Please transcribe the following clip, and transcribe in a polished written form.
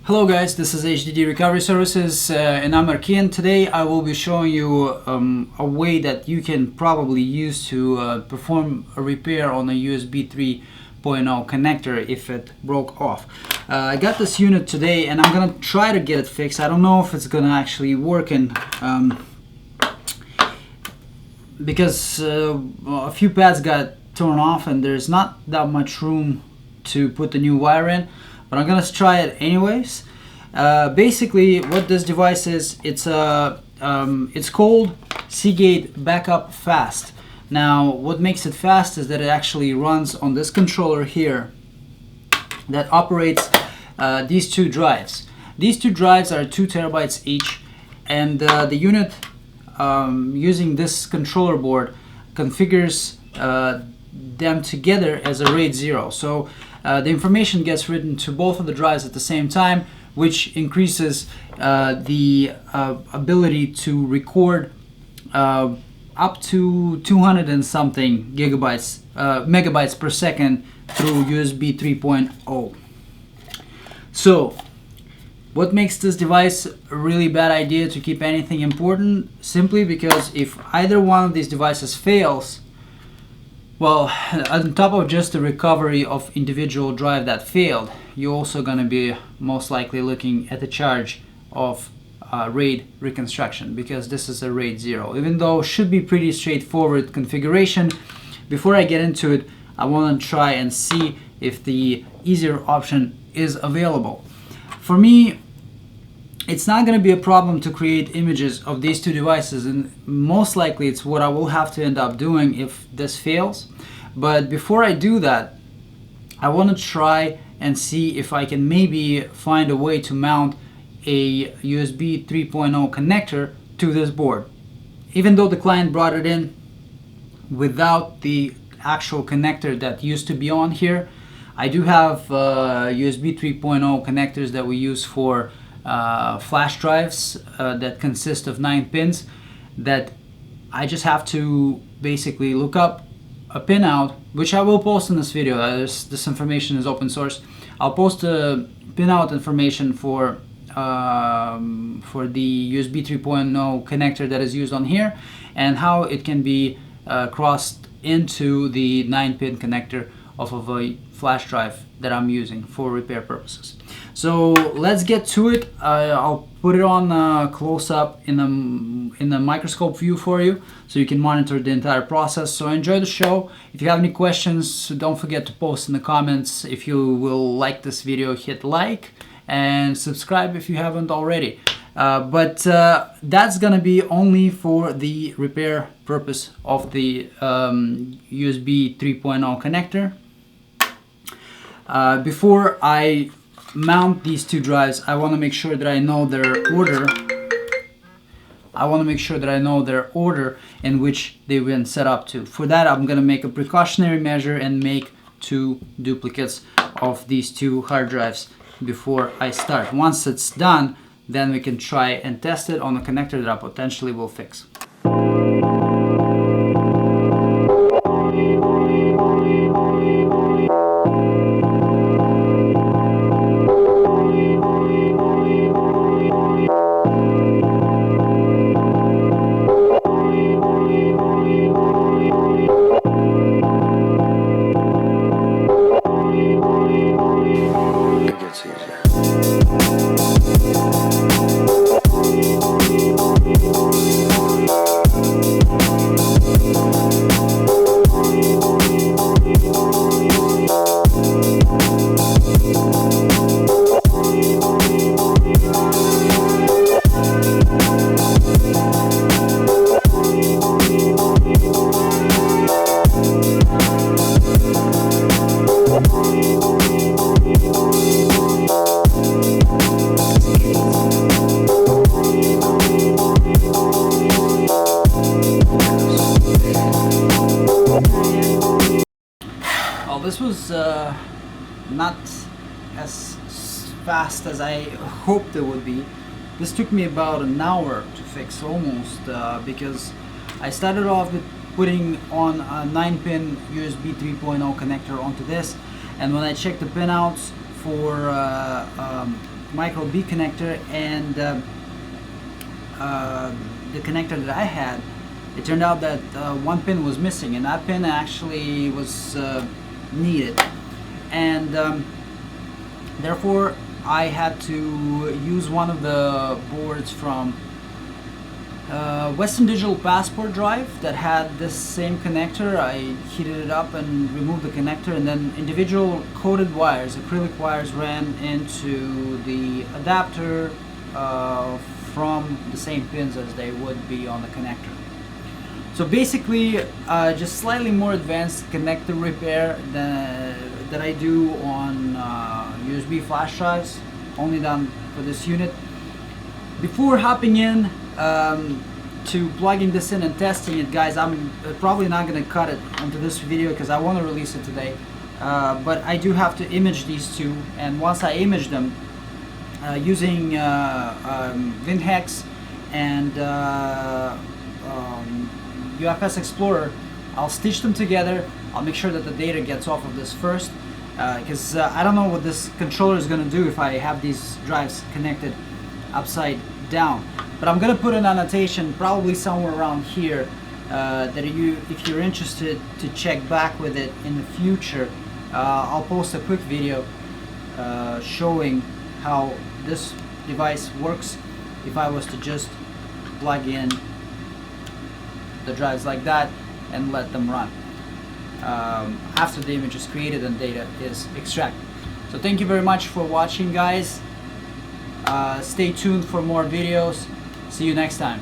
Hello guys, this is HDD Recovery Services and I'm Arkin. Today I will be showing you a way that you can probably use to perform a repair on a USB 3.0 connector if it broke off. I got this unit today and I'm gonna try to get it fixed. I don't know if it's gonna actually work because a few pads got torn off and there's not that much room to put the new wire in, but I'm gonna try it anyways. Basically what this device is, it's called Seagate Backup Fast. Now what makes it fast is that it actually runs on this controller here that operates these two drives. These two drives are 2 terabytes each, and the unit using this controller board configures them together as a RAID 0. So the information gets written to both of the drives at the same time, which increases the ability to record up to 200 and something megabytes per second through USB 3.0. So what makes this device a really bad idea to keep anything important? Simply because if either one of these devices fails, well, on top of just the recovery of individual drive that failed, you're also going to be most likely looking at the charge of RAID reconstruction, because this is a RAID 0. Even though it should be pretty straightforward configuration, before I get into it, I want to try and see if the easier option is available. For me, it's not going to be a problem to create images of these two devices, and most likely it's what I will have to end up doing if this fails. But before I do that, I want to try and see if I can maybe find a way to mount a USB 3.0 connector to this board. Even though the client brought it in without the actual connector that used to be on here, I do have USB 3.0 connectors that we use for flash drives that consist of 9 pins, that I just have to basically look up a pinout, which I will post in this video. This information is open source. I'll post a pinout information for the USB 3.0 connector that is used on here, and how it can be crossed into the 9-pin connector off of a flash drive that I'm using for repair purposes. So let's get to it. I'll put it on close up in the microscope view for you, so you can monitor the entire process. So enjoy the show. If you have any questions, don't forget to post in the comments. If you will like this video, hit like and subscribe if you haven't already. But that's gonna be only for the repair purpose of the USB 3.0 connector. Before I mount these two drives, I want to make sure that I know their order. In which they've been set up to. For that, I'm going to make a precautionary measure and make 2 duplicates of these 2 hard drives before I start. Once it's done, then we can try and test it on a connector that I potentially will fix. This was not as fast as I hoped it would be. This took me about an hour to fix, almost, because I started off with putting on a 9-pin USB 3.0 connector onto this, and when I checked the pinouts micro B connector and the connector that I had, it turned out that one pin was missing, and that pin actually was needed, and therefore I had to use one of the boards from Western Digital passport drive that had this same connector. I heated it up and removed the connector, and then individual coated wires, acrylic wires, ran into the adapter from the same pins as they would be on the connector. So basically just slightly more advanced connector repair that I do on USB flash drives, only done for this unit. Before hopping in to plugging this in and testing it, guys, I'm probably not going to cut it onto this video because I want to release it today, but I do have to image these two, and once I image them using WinHex and UFS Explorer, I'll stitch them together. I'll make sure that the data gets off of this first, because I don't know what this controller is going to do if I have these drives connected upside down. But I'm going to put an annotation probably somewhere around here that if you're interested to check back with it in the future, I'll post a quick video showing how this device works if I was to just plug in the drives like that and let them run after the image is created and data is extracted. So thank you very much for watching, guys. Stay tuned for more videos. See you next time.